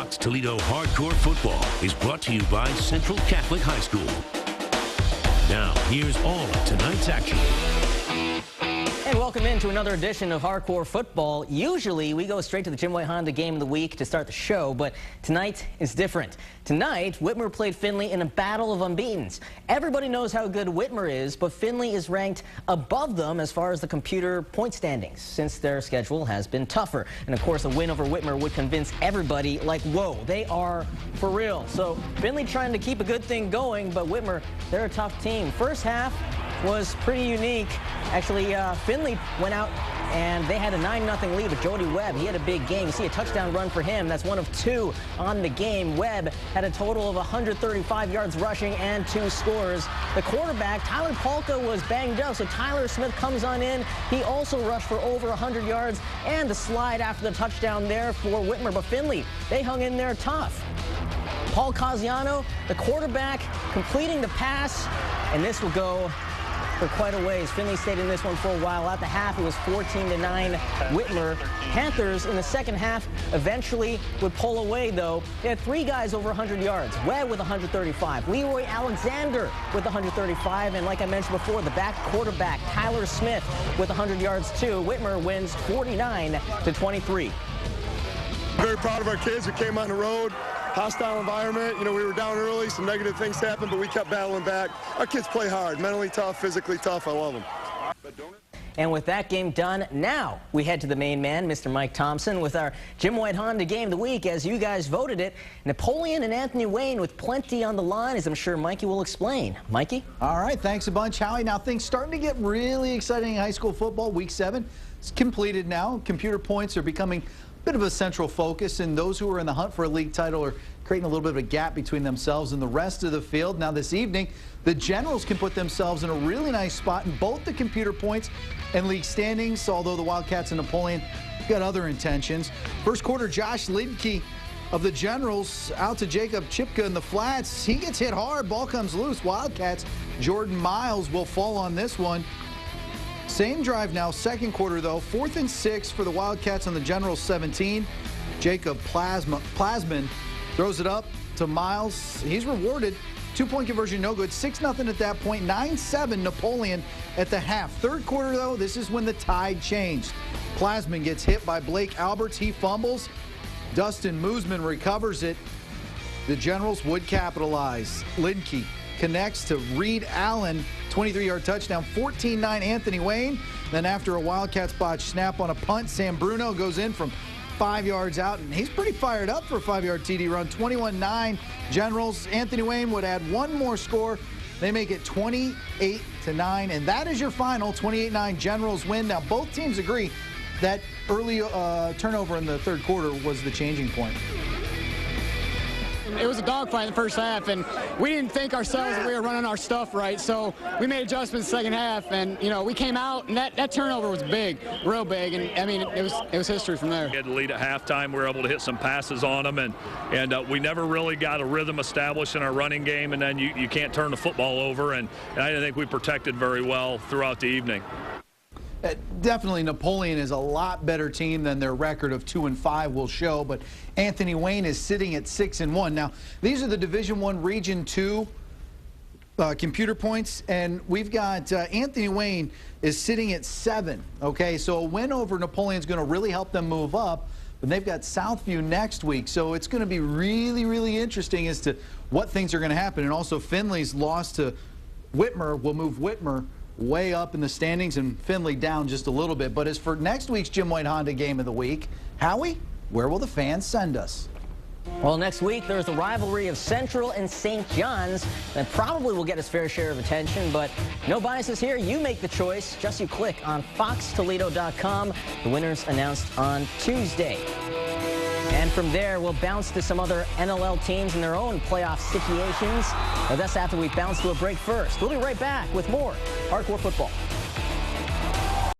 Fox Toledo Hardcore Football is brought to you by Central Catholic High School. Now, here's all of tonight's action. And welcome into another edition of Hardcore Football. Usually, we go straight to the Jim White Honda Game of the Week to start the show, but tonight is different. Tonight, Whitmer played Finley in a battle of unbeatens. Everybody knows how good Whitmer is, but Finley is ranked above them as far as the computer point standings, since their schedule has been tougher. And of course, a win over Whitmer would convince everybody, like, whoa, they are for real. So Finley trying to keep a good thing going, but Whitmer, they're a tough team. First half was pretty unique. Actually, Finley went out and they had a 9-0 lead with Jody Webb. He had a big game. You see a touchdown run for him. That's one of 2 on the game. Webb had a total of 135 yards rushing and 2 scores. The quarterback, Tyler Polka, was banged up, so Tyler Smith comes on in. He also rushed for over 100 yards and the slide after the touchdown there for Whitmer. But Finley, they hung in there tough. Paul Casiano, the quarterback, completing the pass, and this will go for quite a ways. Finley stayed in this one for a while. At the half, it was 14-9 Whitmer. Panthers in the second half eventually would pull away, though. They had 3 guys over 100 yards. Webb with 135. Leroy Alexander with 135. And like I mentioned before, the back quarterback, Tyler Smith, with 100 yards, too. Whitmer wins 49-23. Very proud of our kids who came on the road. Hostile environment. You know, we were down early, some negative things happened, but we kept battling back. Our kids play hard, mentally tough, physically tough. I love them. And with that game done, now we head to the main man, Mr. Mike Thompson, with our Jim White Honda Game of the Week, as you guys voted it. Napoleon and Anthony Wayne with plenty on the line, as I'm sure Mikey will explain. Mikey? All right, thanks a bunch, Howie. Now things starting to get really exciting in high school football. Week 7 is completed now. Computer points are becoming a bit of a central focus, and those who are in the hunt for a league title are creating a little bit of a gap between themselves and the rest of the field. Now this evening, the Generals can put themselves in a really nice spot in both the computer points and league standings, although the Wildcats and Napoleon got other intentions. First quarter, Josh Lidke of the Generals out to Jacob Chipka in the flats. He gets hit hard, ball comes loose. Wildcats, Jordan Miles will fall on this one. Same drive now, second quarter though. 4th and 6 for the Wildcats on the Generals 17. Jacob Plasman throws it up to Miles. He's rewarded. 2-point conversion, no good. 6-0 at that point. 9-7 Napoleon at the half. Third quarter though, this is when the tide changed. Plasman gets hit by Blake Alberts. He fumbles. Dustin Moosman recovers it. The Generals would capitalize. Lidke connects to Reed Allen, 23-yard touchdown, 14-9 Anthony Wayne. Then after a Wildcats botch snap on a punt, Sam Bruno goes in from 5 yards out, and he's pretty fired up for a 5-yard TD run. 21-9 Generals. Anthony Wayne would add one more score. They make it 28-9, and that is your final. 28-9 Generals win. Now both teams agree that early turnover in the third quarter was the changing point. It was a dogfight in the first half, and we didn't think ourselves that we were running our stuff right, so we made adjustments second half, and, you know, we came out, and that turnover was big, real big, and, I mean, it was history from there. We had to lead at halftime. We were able to hit some passes on them, and we never really got a rhythm established in our running game, and then you can't turn the football over, and I didn't think we protected very well throughout the evening. Definitely Napoleon is a lot better team than their record of 2-5 will show, but Anthony Wayne is sitting at 6-1. Now, these are the Division I Region 2 computer points, and we've got Anthony Wayne is sitting at 7. Okay, so a win over Napoleon is going to really help them move up, but they've got Southview next week, so it's going to be really, really interesting as to what things are going to happen. And also Finley's loss to Whitmer will move Whitmer way up in the standings and Findlay down just a little bit. But as for next week's Jim White Honda Game of the Week, Howie, where will the fans send us? Well, next week there's the rivalry of Central and St. John's that probably will get its fair share of attention, but no biases here. You make the choice. Just you click on foxtoledo.com. The winners announced on Tuesday. And from there, we'll bounce to some other NLL teams in their own playoff situations. But that's after we bounce to a break first. We'll be right back with more Hardcore Football.